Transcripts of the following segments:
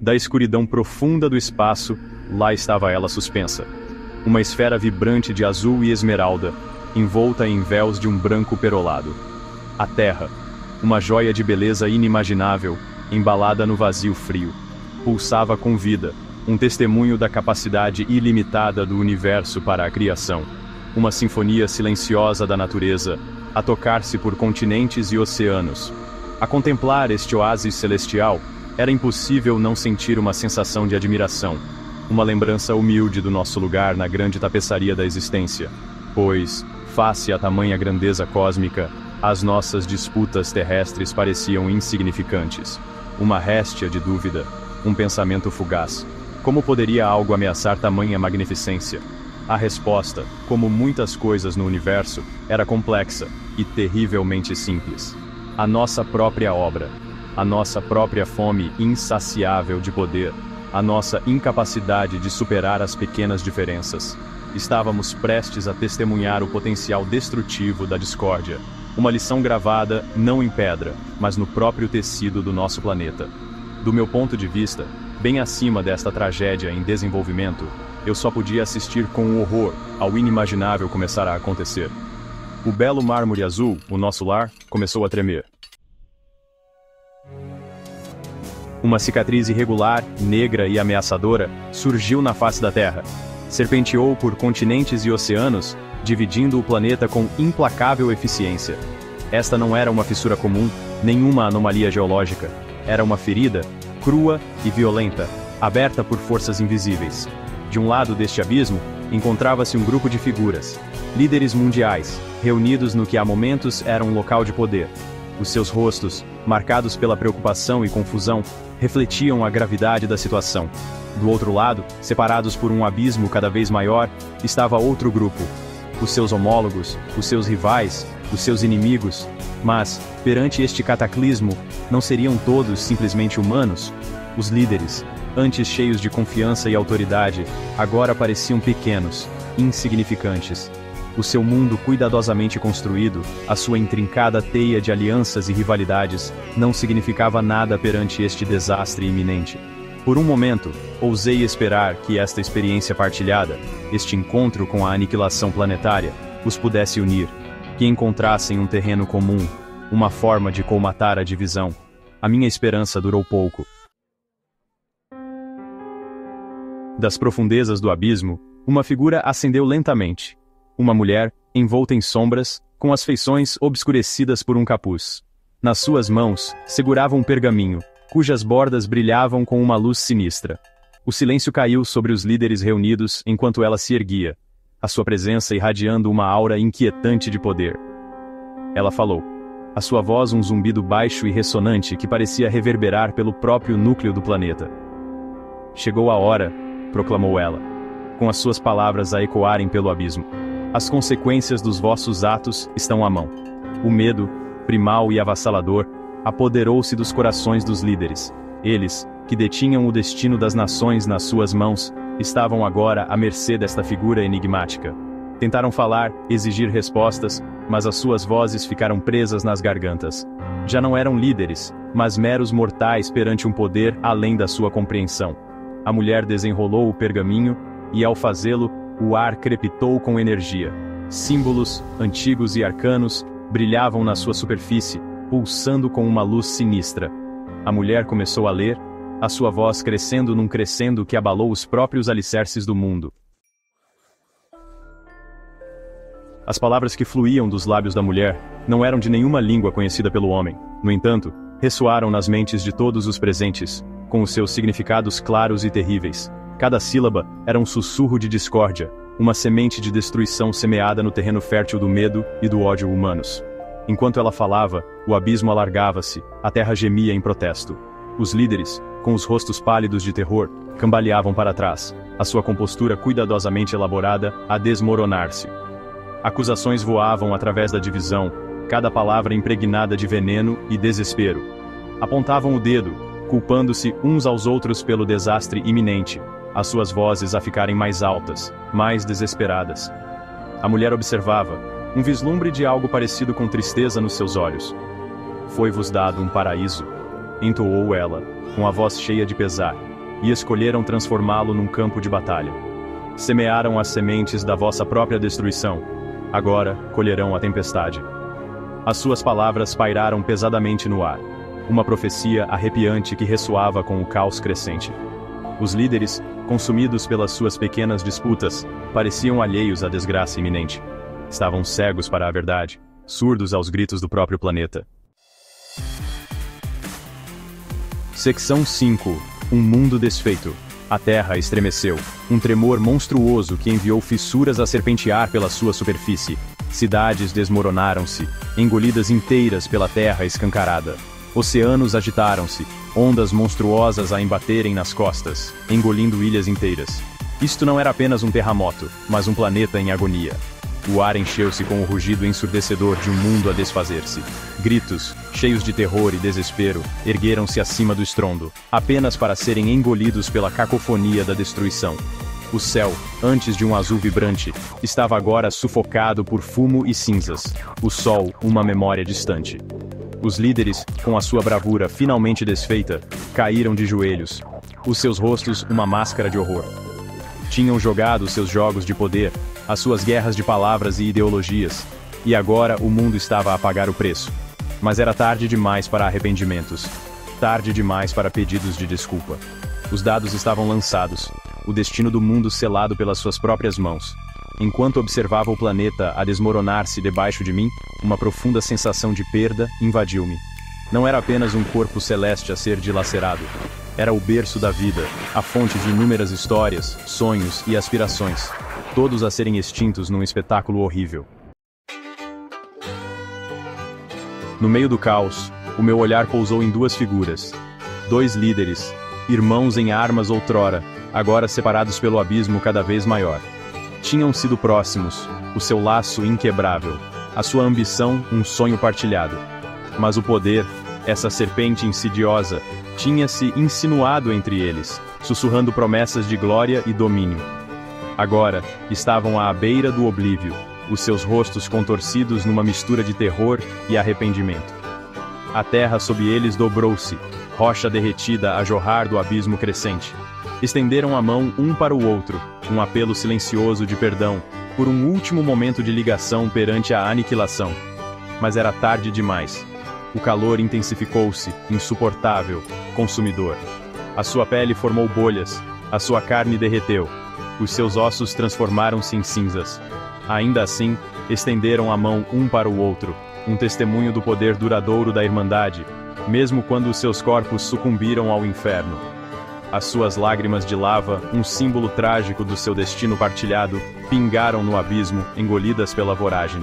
Da escuridão profunda do espaço, lá estava ela suspensa. Uma esfera vibrante de azul e esmeralda, envolta em véus de um branco perolado. A Terra, uma joia de beleza inimaginável, embalada no vazio frio, pulsava com vida, um testemunho da capacidade ilimitada do universo para a criação. Uma sinfonia silenciosa da natureza, a tocar-se por continentes e oceanos. A contemplar este oásis celestial, era impossível não sentir uma sensação de admiração, uma lembrança humilde do nosso lugar na grande tapeçaria da existência, pois, face à tamanha grandeza cósmica, as nossas disputas terrestres pareciam insignificantes. Uma réstia de dúvida, um pensamento fugaz. Como poderia algo ameaçar tamanha magnificência? A resposta, como muitas coisas no universo, era complexa e terrivelmente simples. A nossa própria obra, a nossa própria fome insaciável de poder, a nossa incapacidade de superar as pequenas diferenças. Estávamos prestes a testemunhar o potencial destrutivo da discórdia. Uma lição gravada, não em pedra, mas no próprio tecido do nosso planeta. Do meu ponto de vista, bem acima desta tragédia em desenvolvimento, eu só podia assistir com horror ao inimaginável começar a acontecer. O belo mármore azul, o nosso lar, começou a tremer. Uma cicatriz irregular, negra e ameaçadora, surgiu na face da Terra. Serpenteou por continentes e oceanos, dividindo o planeta com implacável eficiência. Esta não era uma fissura comum, nenhuma anomalia geológica. Era uma ferida, crua e violenta, aberta por forças invisíveis. De um lado deste abismo, encontrava-se um grupo de figuras, líderes mundiais, reunidos no que há momentos era um local de poder. Os seus rostos, marcados pela preocupação e confusão, refletiam a gravidade da situação. Do outro lado, separados por um abismo cada vez maior, estava outro grupo. Os seus homólogos, os seus rivais, os seus inimigos. Mas, perante este cataclismo, não seriam todos simplesmente humanos? Os líderes, antes cheios de confiança e autoridade, agora pareciam pequenos, insignificantes. O seu mundo cuidadosamente construído, a sua intrincada teia de alianças e rivalidades, não significava nada perante este desastre iminente. Por um momento, ousei esperar que esta experiência partilhada, este encontro com a aniquilação planetária, os pudesse unir, que encontrassem um terreno comum, uma forma de colmatar a divisão. A minha esperança durou pouco. Das profundezas do abismo, uma figura ascendeu lentamente. Uma mulher, envolta em sombras, com as feições obscurecidas por um capuz. Nas suas mãos, segurava um pergaminho, cujas bordas brilhavam com uma luz sinistra. O silêncio caiu sobre os líderes reunidos enquanto ela se erguia, a sua presença irradiando uma aura inquietante de poder. Ela falou. A sua voz um zumbido baixo e ressonante que parecia reverberar pelo próprio núcleo do planeta. Chegou a hora, proclamou ela, com as suas palavras a ecoarem pelo abismo. As consequências dos vossos atos estão à mão. O medo, primal e avassalador, apoderou-se dos corações dos líderes. Eles, que detinham o destino das nações nas suas mãos, estavam agora à mercê desta figura enigmática. Tentaram falar, exigir respostas, mas as suas vozes ficaram presas nas gargantas. Já não eram líderes, mas meros mortais perante um poder além da sua compreensão. A mulher desenrolou o pergaminho, e ao fazê-lo, o ar crepitou com energia. Símbolos, antigos e arcanos, brilhavam na sua superfície, pulsando com uma luz sinistra. A mulher começou a ler, a sua voz crescendo num crescendo que abalou os próprios alicerces do mundo. As palavras que fluíam dos lábios da mulher não eram de nenhuma língua conhecida pelo homem. No entanto, ressoaram nas mentes de todos os presentes, com os seus significados claros e terríveis. Cada sílaba era um sussurro de discórdia, uma semente de destruição semeada no terreno fértil do medo e do ódio humanos. Enquanto ela falava, o abismo alargava-se, a terra gemia em protesto. Os líderes, com os rostos pálidos de terror, cambaleavam para trás, a sua compostura cuidadosamente elaborada a desmoronar-se. Acusações voavam através da divisão, cada palavra impregnada de veneno e desespero. Apontavam o dedo, culpando-se uns aos outros pelo desastre iminente, as suas vozes a ficarem mais altas, mais desesperadas. A mulher observava, um vislumbre de algo parecido com tristeza nos seus olhos. Foi-vos dado um paraíso, entoou ela, com a voz cheia de pesar, e escolheram transformá-lo num campo de batalha. Semearam as sementes da vossa própria destruição. Agora colherão a tempestade. As suas palavras pairaram pesadamente no ar. Uma profecia arrepiante que ressoava com o caos crescente. Os líderes, consumidos pelas suas pequenas disputas, pareciam alheios à desgraça iminente. Estavam cegos para a verdade, surdos aos gritos do próprio planeta. Seção 5. Um mundo desfeito. A terra estremeceu. Um tremor monstruoso que enviou fissuras a serpentear pela sua superfície. Cidades desmoronaram-se, engolidas inteiras pela terra escancarada. Oceanos agitaram-se, ondas monstruosas a embaterem nas costas, engolindo ilhas inteiras. Isto não era apenas um terremoto, mas um planeta em agonia. O ar encheu-se com o rugido ensurdecedor de um mundo a desfazer-se. Gritos, cheios de terror e desespero, ergueram-se acima do estrondo, apenas para serem engolidos pela cacofonia da destruição. O céu, antes de um azul vibrante, estava agora sufocado por fumo e cinzas. O sol, uma memória distante. Os líderes, com a sua bravura finalmente desfeita, caíram de joelhos. Os seus rostos, uma máscara de horror. Tinham jogado seus jogos de poder, as suas guerras de palavras e ideologias, e agora o mundo estava a pagar o preço. Mas era tarde demais para arrependimentos. Tarde demais para pedidos de desculpa. Os dados estavam lançados, o destino do mundo selado pelas suas próprias mãos. Enquanto observava o planeta a desmoronar-se debaixo de mim, uma profunda sensação de perda invadiu-me. Não era apenas um corpo celeste a ser dilacerado. Era o berço da vida, a fonte de inúmeras histórias, sonhos e aspirações, todos a serem extintos num espetáculo horrível. No meio do caos, o meu olhar pousou em duas figuras. Dois líderes, irmãos em armas outrora, agora separados pelo abismo cada vez maior. Tinham sido próximos, o seu laço inquebrável, a sua ambição um sonho partilhado. Mas o poder, essa serpente insidiosa, tinha-se insinuado entre eles, sussurrando promessas de glória e domínio. Agora, estavam à beira do oblívio, os seus rostos contorcidos numa mistura de terror e arrependimento. A terra sob eles dobrou-se, rocha derretida a jorrar do abismo crescente. Estenderam a mão um para o outro, um apelo silencioso de perdão, por um último momento de ligação perante a aniquilação. Mas era tarde demais. O calor intensificou-se, insuportável, consumidor. A sua pele formou bolhas, a sua carne derreteu. Os seus ossos transformaram-se em cinzas. Ainda assim, estenderam a mão um para o outro, um testemunho do poder duradouro da Irmandade, mesmo quando os seus corpos sucumbiram ao inferno. As suas lágrimas de lava, um símbolo trágico do seu destino partilhado, pingaram no abismo, engolidas pela voragem.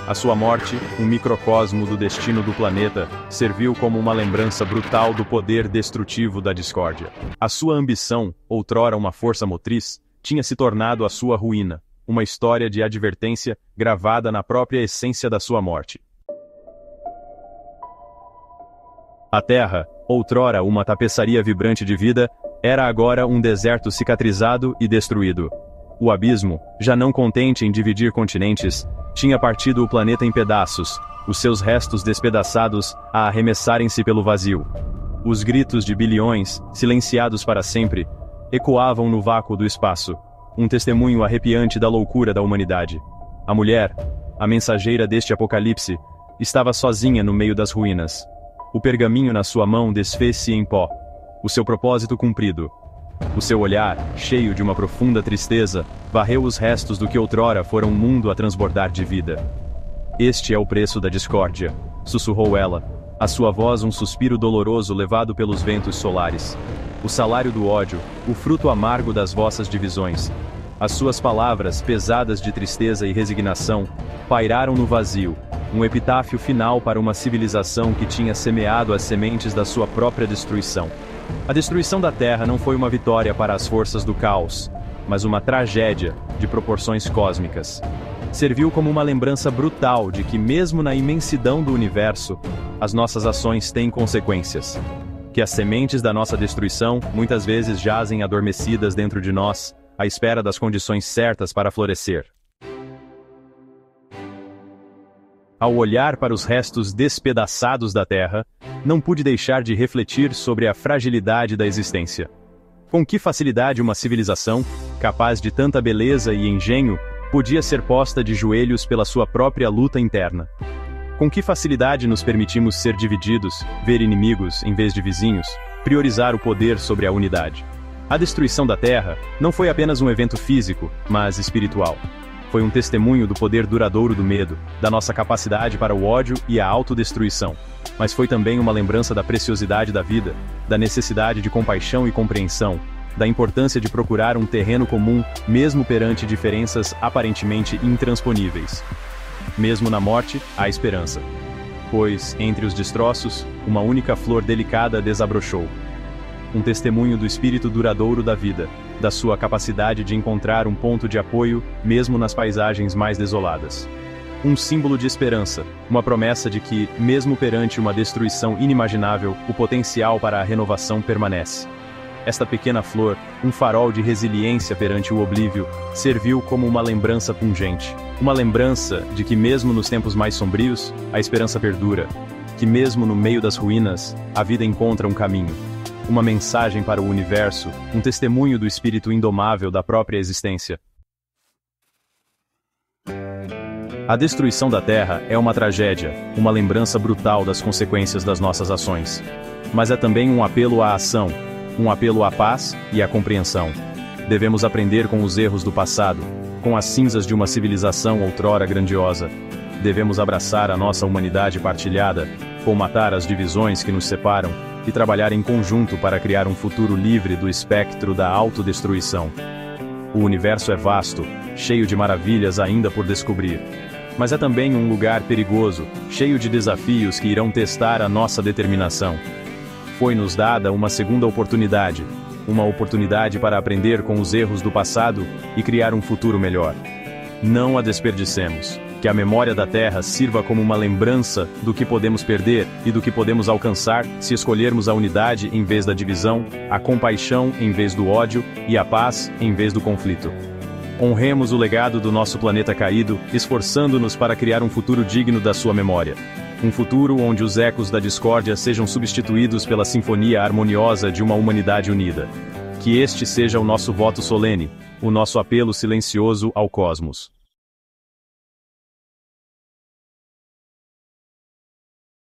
A sua morte, um microcosmo do destino do planeta, serviu como uma lembrança brutal do poder destrutivo da discórdia. A sua ambição, outrora uma força motriz, tinha se tornado a sua ruína, uma história de advertência gravada na própria essência da sua morte. A Terra, outrora uma tapeçaria vibrante de vida, era agora um deserto cicatrizado e destruído. O abismo, já não contente em dividir continentes, tinha partido o planeta em pedaços, os seus restos despedaçados a arremessarem-se pelo vazio. Os gritos de bilhões, silenciados para sempre, ecoavam no vácuo do espaço, um testemunho arrepiante da loucura da humanidade. A mulher, a mensageira deste apocalipse, estava sozinha no meio das ruínas. O pergaminho na sua mão desfez-se em pó. O seu propósito cumprido. O seu olhar, cheio de uma profunda tristeza, varreu os restos do que outrora fora um mundo a transbordar de vida. Este é o preço da discórdia, sussurrou ela, a sua voz um suspiro doloroso levado pelos ventos solares. O salário do ódio, o fruto amargo das vossas divisões. As suas palavras, pesadas de tristeza e resignação, pairaram no vazio, um epitáfio final para uma civilização que tinha semeado as sementes da sua própria destruição. A destruição da Terra não foi uma vitória para as forças do caos, mas uma tragédia de proporções cósmicas. Serviu como uma lembrança brutal de que mesmo na imensidão do universo, as nossas ações têm consequências. Que as sementes da nossa destruição muitas vezes jazem adormecidas dentro de nós, à espera das condições certas para florescer. Ao olhar para os restos despedaçados da Terra, não pude deixar de refletir sobre a fragilidade da existência. Com que facilidade uma civilização, capaz de tanta beleza e engenho, podia ser posta de joelhos pela sua própria luta interna? Com que facilidade nos permitimos ser divididos, ver inimigos em vez de vizinhos, priorizar o poder sobre a unidade? A destruição da Terra não foi apenas um evento físico, mas espiritual. Foi um testemunho do poder duradouro do medo, da nossa capacidade para o ódio e a autodestruição. Mas foi também uma lembrança da preciosidade da vida, da necessidade de compaixão e compreensão, da importância de procurar um terreno comum, mesmo perante diferenças aparentemente intransponíveis. Mesmo na morte, há esperança. Pois, entre os destroços, uma única flor delicada desabrochou. Um testemunho do espírito duradouro da vida, da sua capacidade de encontrar um ponto de apoio, mesmo nas paisagens mais desoladas. Um símbolo de esperança, uma promessa de que, mesmo perante uma destruição inimaginável, o potencial para a renovação permanece. Esta pequena flor, um farol de resiliência perante o oblívio, serviu como uma lembrança pungente. Uma lembrança de que mesmo nos tempos mais sombrios, a esperança perdura. Que mesmo no meio das ruínas, a vida encontra um caminho. Uma mensagem para o universo, um testemunho do espírito indomável da própria existência. A destruição da Terra é uma tragédia, uma lembrança brutal das consequências das nossas ações. Mas é também um apelo à ação, um apelo à paz e à compreensão. Devemos aprender com os erros do passado, com as cinzas de uma civilização outrora grandiosa. Devemos abraçar a nossa humanidade partilhada, colmatar as divisões que nos separam, e trabalhar em conjunto para criar um futuro livre do espectro da autodestruição. O universo é vasto, cheio de maravilhas ainda por descobrir. Mas é também um lugar perigoso, cheio de desafios que irão testar a nossa determinação. Foi-nos dada uma segunda oportunidade, uma oportunidade para aprender com os erros do passado e criar um futuro melhor. Não a desperdicemos. Que a memória da Terra sirva como uma lembrança do que podemos perder e do que podemos alcançar se escolhermos a unidade em vez da divisão, a compaixão em vez do ódio e a paz em vez do conflito. Honremos o legado do nosso planeta caído, esforçando-nos para criar um futuro digno da sua memória. Um futuro onde os ecos da discórdia sejam substituídos pela sinfonia harmoniosa de uma humanidade unida. Que este seja o nosso voto solene, o nosso apelo silencioso ao cosmos.